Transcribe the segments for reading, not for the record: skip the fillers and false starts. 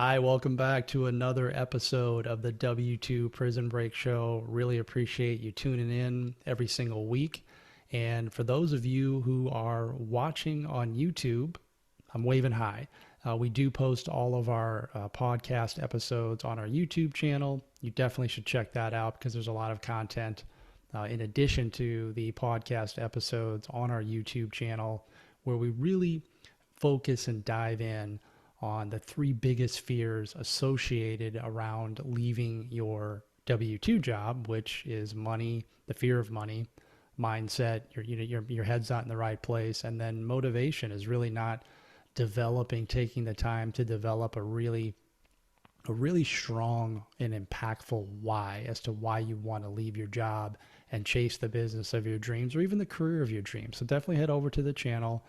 Hi, welcome back to another episode of the W2 Prison Break Show. Really appreciate you tuning in every single week. And for those of you who are watching on YouTube, I'm waving hi. We do post all of our podcast episodes on our YouTube channel. You definitely should check that out because there's a lot of content in addition to the podcast episodes on our YouTube channel where we really focus and dive in on the three biggest fears associated around leaving your W-2 job, which is money, the fear of money, mindset, your head's not in the right place, and then motivation is really not taking the time to develop a really strong and impactful why as to why you want to leave your job and chase the business of your dreams or even the career of your dreams. So definitely head over to the channel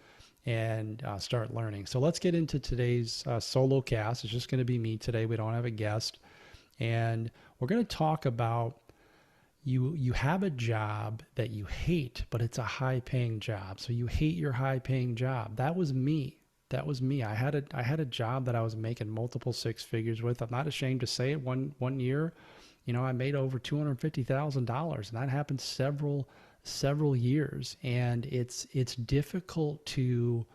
and start learning. So let's get into today's solo cast. It's just going to be me today. We don't have a guest. And we're going to talk about you have a job that you hate, but it's a high paying job. So you hate your high paying job. That was me. I had a job that I was making multiple six figures with. I'm not ashamed to say it. One year, I made over $250,000, and that happened several years. And it's difficult to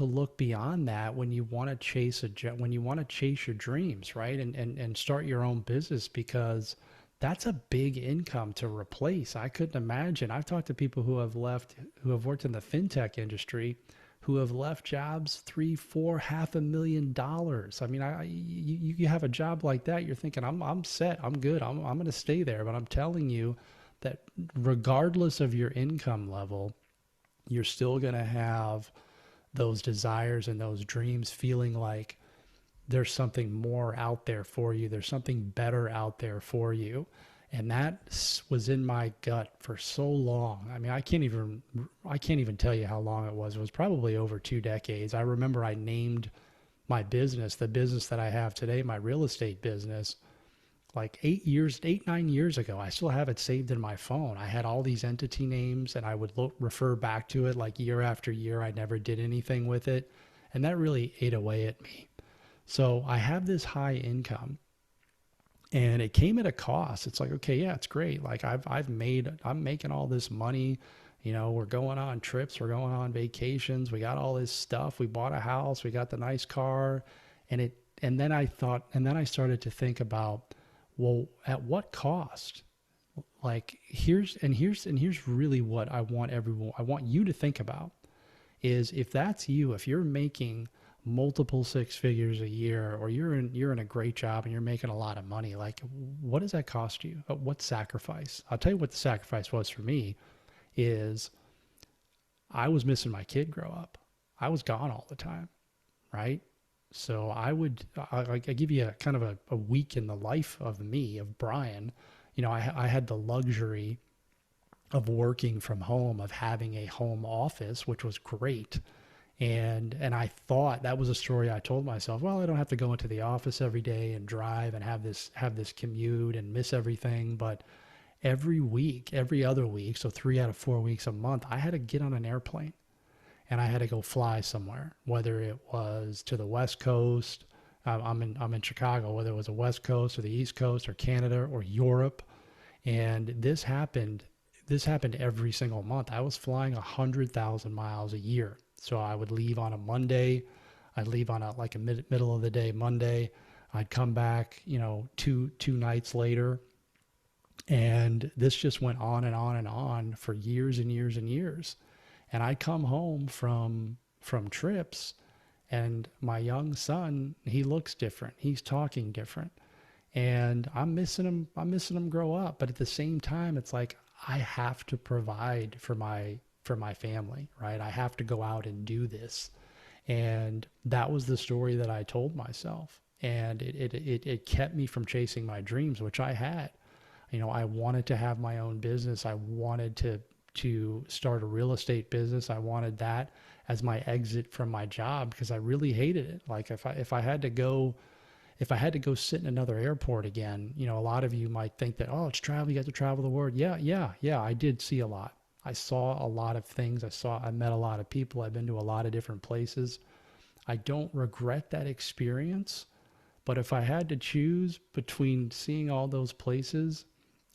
look beyond that when you want to chase your dreams, right? And start your own business, because that's a big income to replace. I couldn't imagine. I've talked to people who have worked in the fintech industry, who have left jobs, 3, 4, $500,000. I mean, you have a job like that, you're thinking, I'm set, I'm good, I'm going to stay there. But I'm telling you that regardless of your income level, you're still going to have those desires and those dreams, feeling like there's something more out there for you. There's something better out there for you. And that was in my gut for so long. I mean, I can't even tell you how long it was. It was probably over 2 decades. I remember I named my business, the business that I have today, my real estate business, like 9 years ago. I still have it saved in my phone. I had all these entity names, and I would refer back to it like year after year. I never did anything with it. And that really ate away at me. So I have this high income, and it came at a cost. It's like, okay, yeah, it's great. Like I'm making all this money. We're going on trips, we're going on vacations, we got all this stuff. We bought a house, we got the nice car. And then I started to think about, well, at what cost? Like here's really what I want you to think about is, if that's you, if you're making multiple six figures a year, or you're in a great job and you're making a lot of money, like what does that cost you? What sacrifice? I'll tell you what the sacrifice was for me is I was missing my kid grow up. I was gone all the time, right? So I give you a kind of a week in the life of me, of Brian. I had the luxury of working from home, of having a home office, which was great. And I thought that was a story I told myself. Well, I don't have to go into the office every day and drive and have this commute and miss everything. But every week, every other week, so 3 out of 4 weeks a month, I had to get on an airplane and I had to go fly somewhere, whether it was to the West Coast. I'm in Chicago, whether it was the West Coast or the East Coast or Canada or Europe. And this happened every single month. I was flying 100,000 miles a year. So I would leave on a Monday. I'd leave on a middle of the day Monday. I'd come back, two nights later. And this just went on and on and on for years and years and years. And I'd come home from trips, and my young son, he looks different. He's talking different. And I'm missing him grow up. But at the same time, it's like I have to provide for my family, right? I have to go out and do this. And that was the story that I told myself. And it kept me from chasing my dreams, which I had. I wanted to have my own business. I wanted to start a real estate business. I wanted that as my exit from my job because I really hated it. Like if I had to go sit in another airport again, a lot of you might think that, oh, it's travel. You got to travel the world. Yeah. I did see a lot. I saw a lot of things. I met a lot of people. I've been to a lot of different places. I don't regret that experience. But if I had to choose between seeing all those places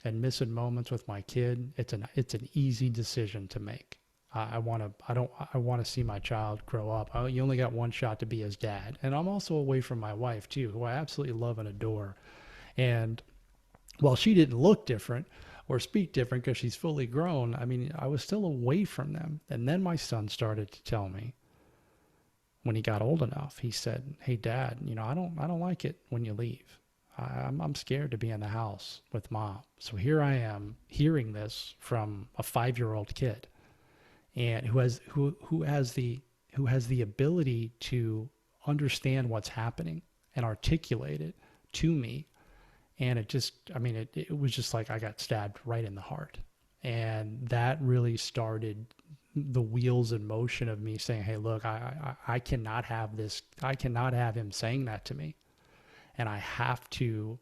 and missing moments with my kid, it's an easy decision to make. I want to I want to see my child grow up. You only got one shot to be his dad, and I'm also away from my wife too, who I absolutely love and adore. And while she didn't look different or speak different because she's fully grown, I mean, I was still away from them. And then my son started to tell me when he got old enough, he said, "Hey, Dad, I don't like it when you leave. I'm scared to be in the house with Mom." So here I am hearing this from a 5-year-old kid, and who has the ability to understand what's happening and articulate it to me. And it was just like I got stabbed right in the heart. And that really started the wheels in motion of me saying, "Hey, look, I cannot have this. I cannot have him saying that to me. And I have to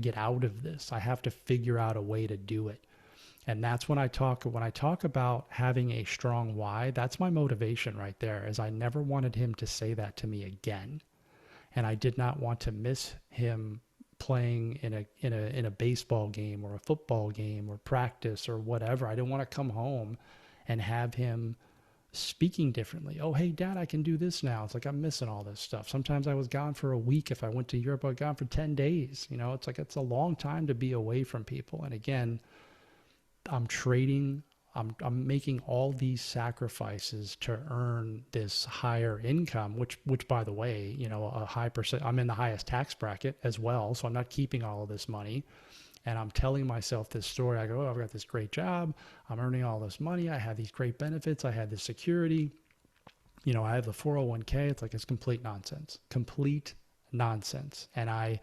get out of this. I have to figure out a way to do it." And that's when I talk about having a strong why, that's my motivation right there, is I never wanted him to say that to me again. And I did not want to miss him playing in a baseball game or a football game or practice or whatever. I didn't want to come home and have him speaking differently. "Oh, hey, Dad, I can do this now." It's like I'm missing all this stuff. Sometimes I was gone for a week. If I went to Europe, I was gone for 10 days. It's like it's a long time to be away from people. And again, I'm making all these sacrifices to earn this higher income, which by the way, a high percent, I'm in the highest tax bracket as well. So I'm not keeping all of this money. And I'm telling myself this story. I go, "Oh, I've got this great job. I'm earning all this money. I have these great benefits. I have this security. I have the 401k. It's like, it's complete nonsense, And I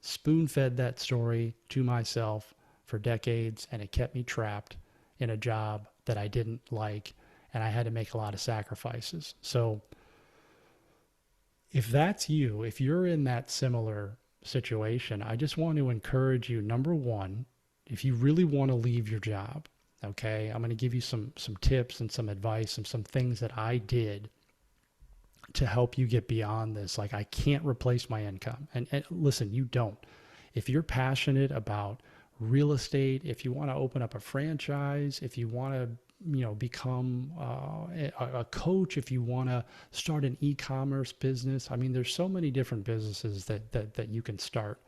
spoon fed that story to myself for decades, and it kept me trapped in a job that I didn't like, and I had to make a lot of sacrifices. So if that's you, if you're in that similar situation, I just want to encourage you, number one, if you really want to leave your job, okay, I'm going to give you some tips and some advice and some things that I did to help you get beyond this. Like, I can't replace my income. And listen, you don't. If you're passionate about real estate, if you want to open up a franchise, if you want to become a coach, if you want to start an e-commerce business, I mean, there's so many different businesses that you can start.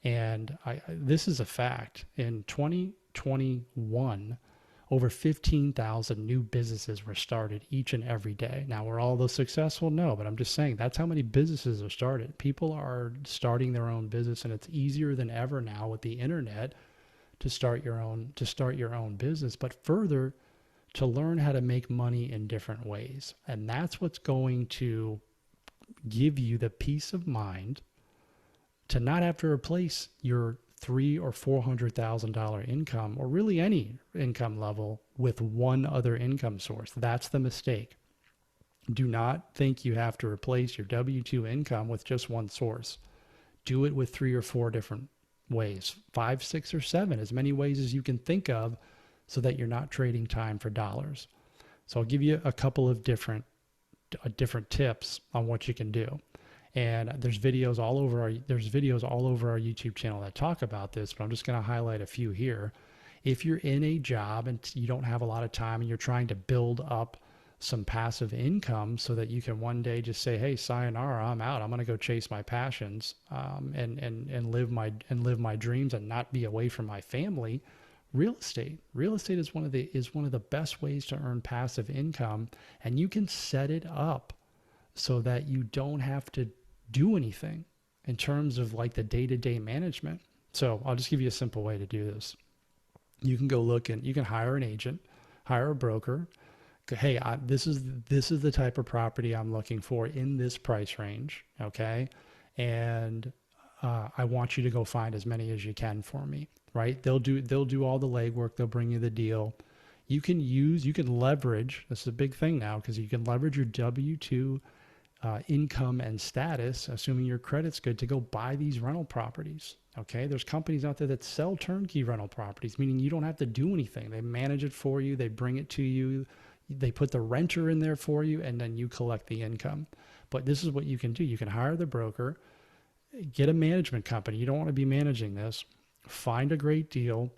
And this is a fact. In 2021, over 15,000 new businesses were started each and every day. Now, were all those successful? No, but I'm just saying that's how many businesses are started. People are starting their own business, and it's easier than ever now with the internet to start your own business, but further, to learn how to make money in different ways. And that's what's going to give you the peace of mind to not have to replace your $300,000 or $400,000 income, or really any income level, with one other income source. That's the mistake. Do not think you have to replace your W-2 income with just one source. Do it with 3 or 4 different ways, 5, 6, or 7, as many ways as you can think of, so that you're not trading time for dollars. So I'll give you a couple of different tips on what you can do. And there's videos all over our YouTube channel that talk about this, but I'm just going to highlight a few here. If you're in a job and you don't have a lot of time and you're trying to build up some passive income so that you can one day just say, "Hey, sayonara, I'm out. I'm going to go chase my passions and live my dreams and not be away from my family." Real estate is one of the best ways to earn passive income, and you can set it up so that you don't have to do anything in terms of like the day-to-day management. So I'll just give you a simple way to do this. You can go look and you can hire an agent, hire a broker. "Hey, this is the type of property I'm looking for in this price range, okay? And I want you to go find as many as you can for me," right? They'll do all the legwork. They'll bring you the deal. You can leverage. This is a big thing now, because you can leverage your W-2 income and status, assuming your credit's good, to go buy these rental properties. Okay, there's companies out there that sell turnkey rental properties, meaning you don't have to do anything. They manage it for you. They bring it to you. They put the renter in there for you, and then you collect the income. But this is what you can do. You can hire the broker, get a management company. You don't want to be managing this. Find a great deal.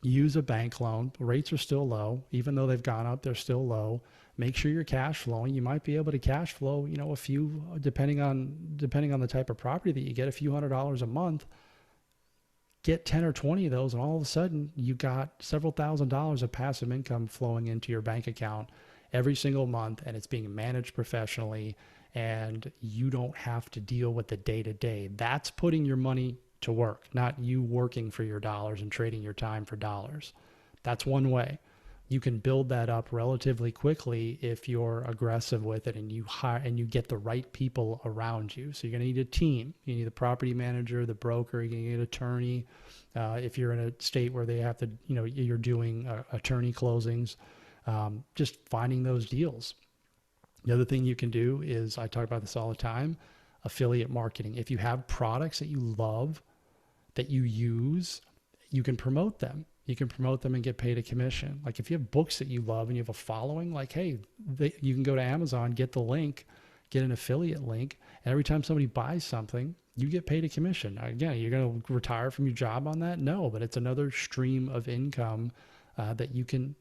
Use a bank loan. Rates are still low. Even though they've gone up, they're still low. Make sure you're cash flowing. You might be able to cash flow, a few, depending on the type of property that you get, a few $100s a month. Get 10 or 20 of those, and all of a sudden you got several $1,000s of passive income flowing into your bank account every single month, and it's being managed professionally, and you don't have to deal with the day-to-day. That's putting your money to work, not you working for your dollars and trading your time for dollars. That's one way. You can build that up relatively quickly if you're aggressive with it and you hire and you get the right people around you. So you're going to need a team. You need the property manager, the broker, you need an attorney. If you're in a state where they have to, you're doing attorney closings, just finding those deals. The other thing you can do is, I talk about this all the time, affiliate marketing. If you have products that you love, that you use, you can promote them. You can promote them and get paid a commission. Like if you have books that you love and you have a following, like, hey, you can go to Amazon, get the link, get an affiliate link. And every time somebody buys something, you get paid a commission. Again, you're going to retire from your job on that? No, but it's another stream of income that you can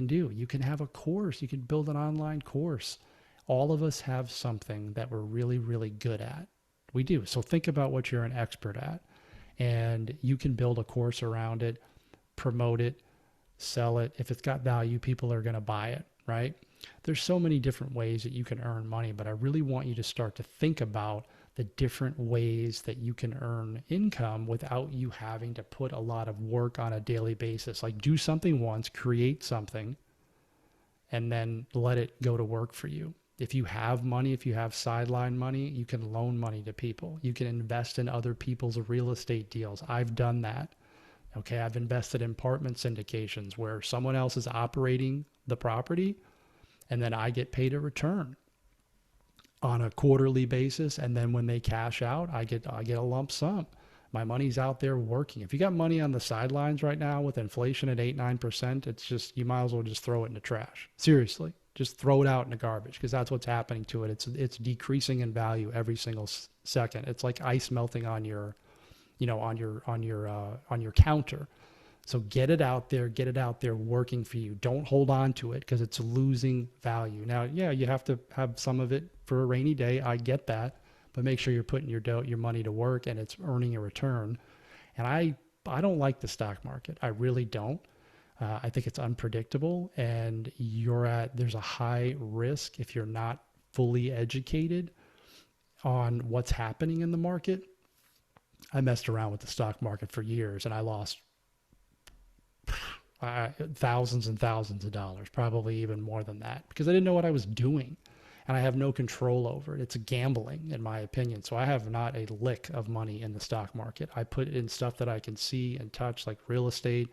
do. You can have a course. You can build an online course. All of us have something that we're really, really good at. We do. So think about what you're an expert at, and you can build a course around it, promote it, sell it. If it's got value, people are going to buy it, right? There's so many different ways that you can earn money, but I really want you to start to think about the different ways that you can earn income without you having to put a lot of work on a daily basis. Like do something once, create something, and then let it go to work for you. If you have money, if you have sideline money, you can loan money to people. You can invest in other people's real estate deals. I've done that. Okay, I've invested in apartment syndications where someone else is operating the property, and then I get paid a return on a quarterly basis. And then when they cash out, I get a lump sum. My money's out there working. If you got money on the sidelines right now with inflation at 8-9%, it's just, you might as well just throw it in the trash. Seriously, just throw it out in the garbage, because that's what's happening to it. It's decreasing in value every single second. It's like ice melting on your counter. So get it out there working for you. Don't hold on to it because it's losing value. Now, yeah, you have to have some of it for a rainy day. I get that, but make sure you're putting your money to work and it's earning a return. And I don't like the stock market. I really don't. I think it's unpredictable, and there's a high risk if you're not fully educated on what's happening in the market. I messed around with the stock market for years, and I lost thousands and thousands of dollars, probably even more than that, because I didn't know what I was doing, and I have no control over it. It's gambling, in my opinion. So I have not a lick of money in the stock market. I put it in stuff that I can see and touch, like real estate,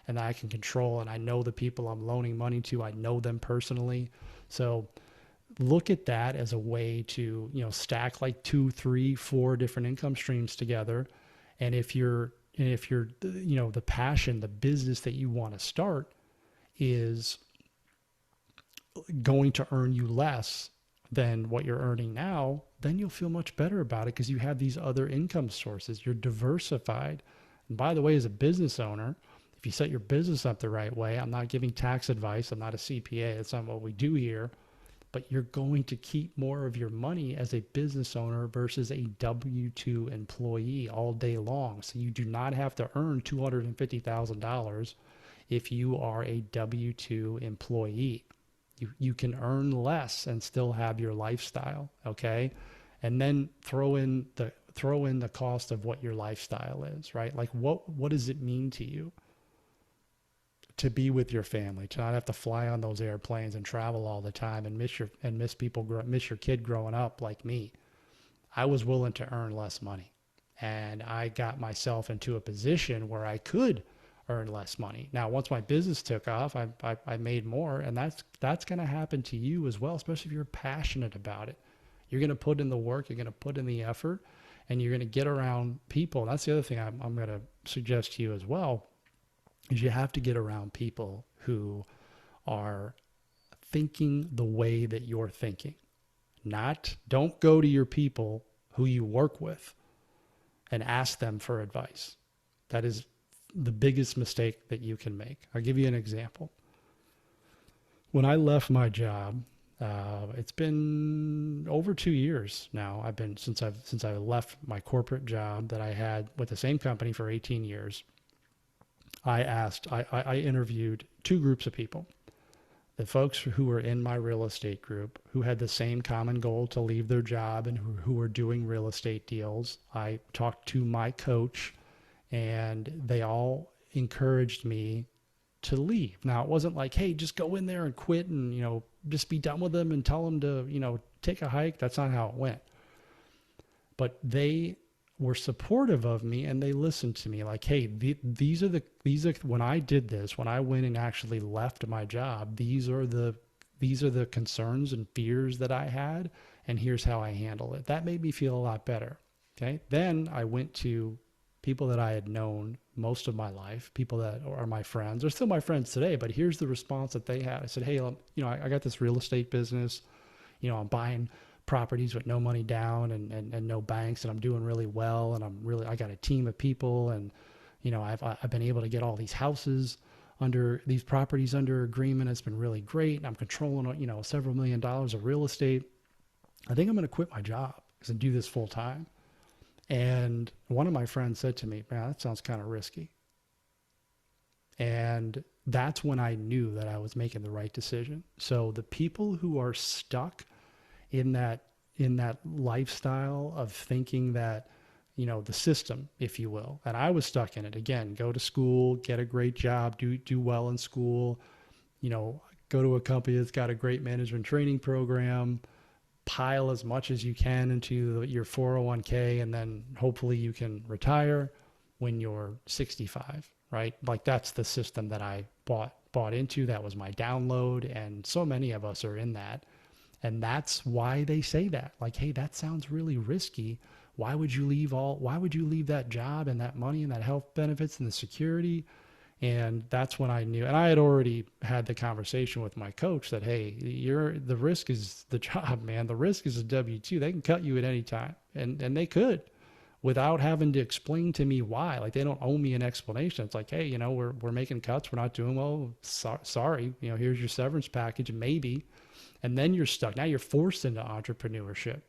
and that I can control, and I know the people I'm loaning money to. I know them personally. So look at that as a way to, stack like 2, 3, 4 different income streams together. And if you're, the passion, the business that you want to start is going to earn you less than what you're earning now, then you'll feel much better about it because you have these other income sources. You're diversified. And by the way, as a business owner, if you set your business up the right way, I'm not giving tax advice. I'm not a CPA. That's not what we do here. But you're going to keep more of your money as a business owner versus a W-2 employee all day long. So you do not have to earn $250,000 if you are a W-2 employee. You can earn less and still have your lifestyle, okay? And then throw in the cost of what your lifestyle is, right? Like what does it mean to you to be with your family, to not have to fly on those airplanes and travel all the time and miss your kid growing up like me? I was willing to earn less money, and I got myself into a position where I could earn less money. Now, once my business took off, I made more, and that's going to happen to you as well, especially if you're passionate about it. You're going to put in the work, you're going to put in the effort, and you're going to get around people. And that's the other thing I'm going to suggest to you as well, is you have to get around people who are thinking the way that you're thinking, Don't go to your people who you work with and ask them for advice. That is the biggest mistake that you can make. I'll give you an example. When I left my job, it's been over 2 years now. Since I left my corporate job that I had with the same company for 18 years. I interviewed two groups of people. The folks who were in my real estate group who had the same common goal to leave their job and who were doing real estate deals. I talked to my coach and they all encouraged me to leave. Now, it wasn't like, hey, just go in there and quit and, just be done with them and tell them to, take a hike. That's not how it went. But they were supportive of me and they listened to me like, hey, these are when I did this, when I went and actually left my job, these are the concerns and fears that I had, and here's how I handle it. That made me feel a lot better. Okay. Then I went to people that I had known most of my life, people that are my friends. They're still my friends today, but here's the response that they had. I said, hey, I got this real estate business, I'm buying properties with no money down and no banks, and I'm doing really well, and I got a team of people, and I've been able to get all these houses under these properties under agreement. It's been really great, and I'm controlling several $1 million of real estate. I think I'm going to quit my job because I do this full time. And one of my friends said to me, man, that sounds kind of risky. And that's when I knew that I was making the right decision. So the people who are stuck in that lifestyle of thinking that, the system, if you will, and I was stuck in it. Again, go to school, get a great job, do well in school, go to a company that's got a great management training program, pile as much as you can into your 401k, and then hopefully you can retire when you're 65, right? Like that's the system that I bought into. That was my download. And so many of us are in that. And that's why they say that, like, hey, that sounds really risky. Why would you leave that job and that money and that health benefits and the security? And that's when I knew, and I had already had the conversation with my coach that, hey, the risk is the job, man. The risk is a W-2. They can cut you at any time. And they could, without having to explain to me why. Like, they don't owe me an explanation. It's like, hey, we're making cuts. We're not doing well. Sorry. Here's your severance package, maybe. And then you're stuck. Now you're forced into entrepreneurship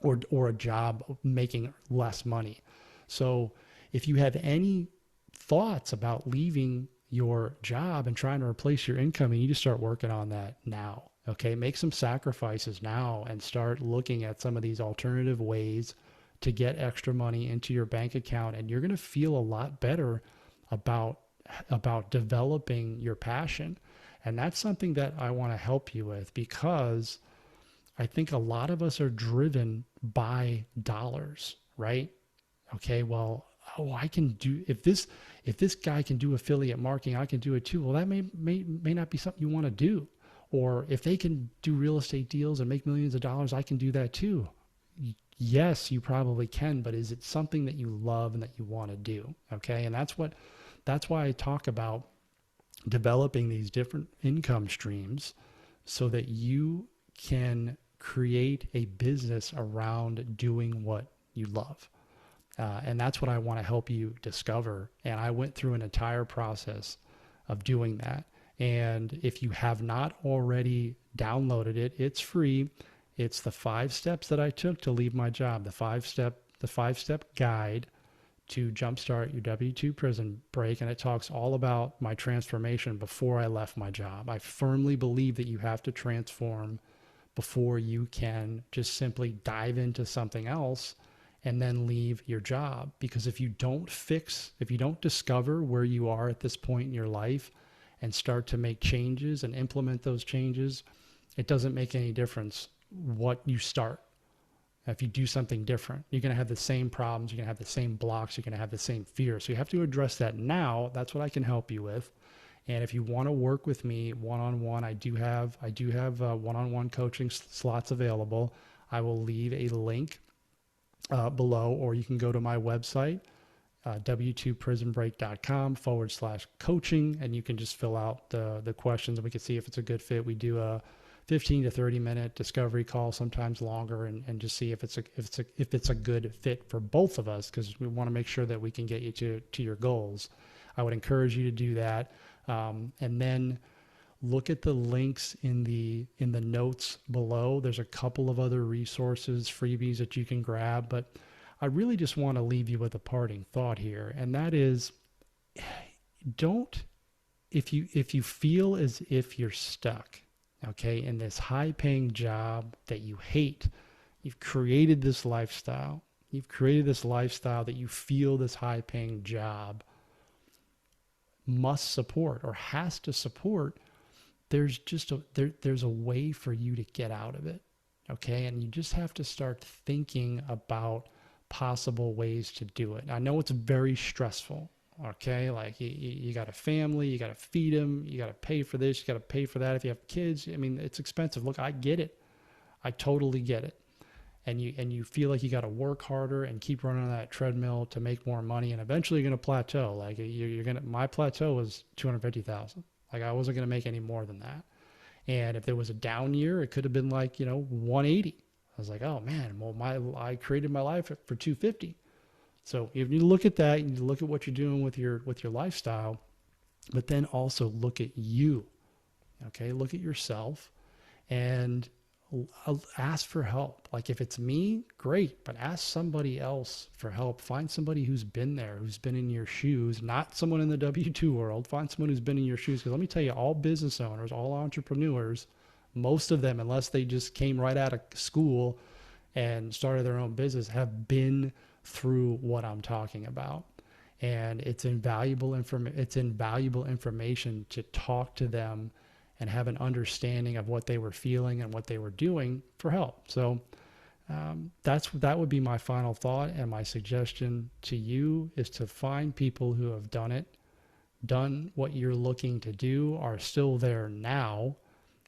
or a job making less money. So if you have any thoughts about leaving your job and trying to replace your income, you need to start working on that now. Okay. Make some sacrifices now and start looking at some of these alternative ways to get extra money into your bank account. And you're going to feel a lot better about developing your passion. And that's something that I want to help you with, because I think a lot of us are driven by dollars, right? Okay. Well, I can do, if this guy can do affiliate marketing, I can do it too. Well, that may not be something you want to do. Or if they can do real estate deals and make millions of dollars, I can do that too. Yes, you probably can, but is it something that you love and that you want to do? Okay. And that's why I talk about developing these different income streams so that you can create a business around doing what you love. And that's what I want to help you discover. And I went through an entire process of doing that. And if you have not already downloaded it, it's free. It's the 5 steps that I took to leave my job, the five step guide to jumpstart your W-2 prison break. And it talks all about my transformation before I left my job. I firmly believe that you have to transform before you can just simply dive into something else and then leave your job. Because if you don't discover where you are at this point in your life and start to make changes and implement those changes, it doesn't make any difference what you start. If you do something different, you're going to have the same problems. You're going to have the same blocks. You're going to have the same fear. So you have to address that now. That's what I can help you with. And if you want to work with me one-on-one, I do have one-on-one coaching slots available. I will leave a link below, or you can go to my website, w2prisonbreak.com/coaching, and you can just fill out the questions and we can see if it's a good fit. We do a 15 to 30 minute discovery call, sometimes longer, and just see if it's a good fit for both of us, because we want to make sure that we can get you to your goals. I would encourage you to do that. And then look at the links in the notes below. There's a couple of other resources, freebies that you can grab, but I really just want to leave you with a parting thought here. And that is, if you feel as if you're stuck, okay, in this high paying job that you hate, you've created this lifestyle that you feel this high paying job must support or has to support, there's a way for you to get out of it. Okay. And you just have to start thinking about possible ways to do it. I know it's very stressful. Okay. Like you got a family, you got to feed them, you got to pay for this, you got to pay for that. If you have kids, I mean, it's expensive. Look, I get it. I totally get it. And you feel like you got to work harder and keep running on that treadmill to make more money. And eventually you're going to plateau. Like my plateau was 250,000. Like I wasn't going to make any more than that. And if there was a down year, it could have been like, 180. I was like, oh man, well, I created my life for 250. So if you look at that, and you look at what you're doing with your lifestyle, but then also look at you. Okay. Look at yourself and ask for help. Like if it's me, great, but ask somebody else for help. Find somebody who's been there, who's been in your shoes, not someone in the W-2 world. Find someone who's been in your shoes. Because let me tell you, all business owners, all entrepreneurs, most of them, unless they just came right out of school and started their own business, have been through what I'm talking about. And it's invaluable information to talk to them and have an understanding of what they were feeling and what they were doing for help. So that would be my final thought, and my suggestion to you is to find people who have done what you're looking to do, are still there now,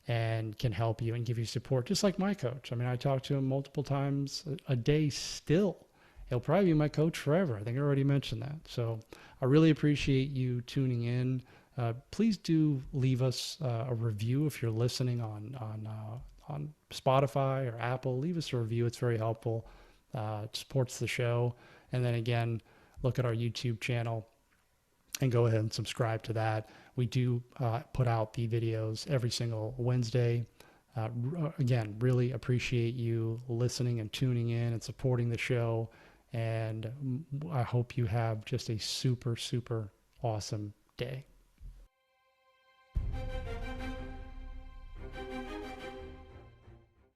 and can help you and give you support, just like my coach. I mean, I talk to him multiple times a day still. He'll probably be my coach forever. I think I already mentioned that. So I really appreciate you tuning in. Please do leave us a review if you're listening on Spotify or Apple. Leave us a review. It's very helpful. It supports the show. And then again, look at our YouTube channel and go ahead and subscribe to that. We do put out the videos every single Wednesday. Again, really appreciate you listening and tuning in and supporting the show. And I hope you have just a super, super awesome day.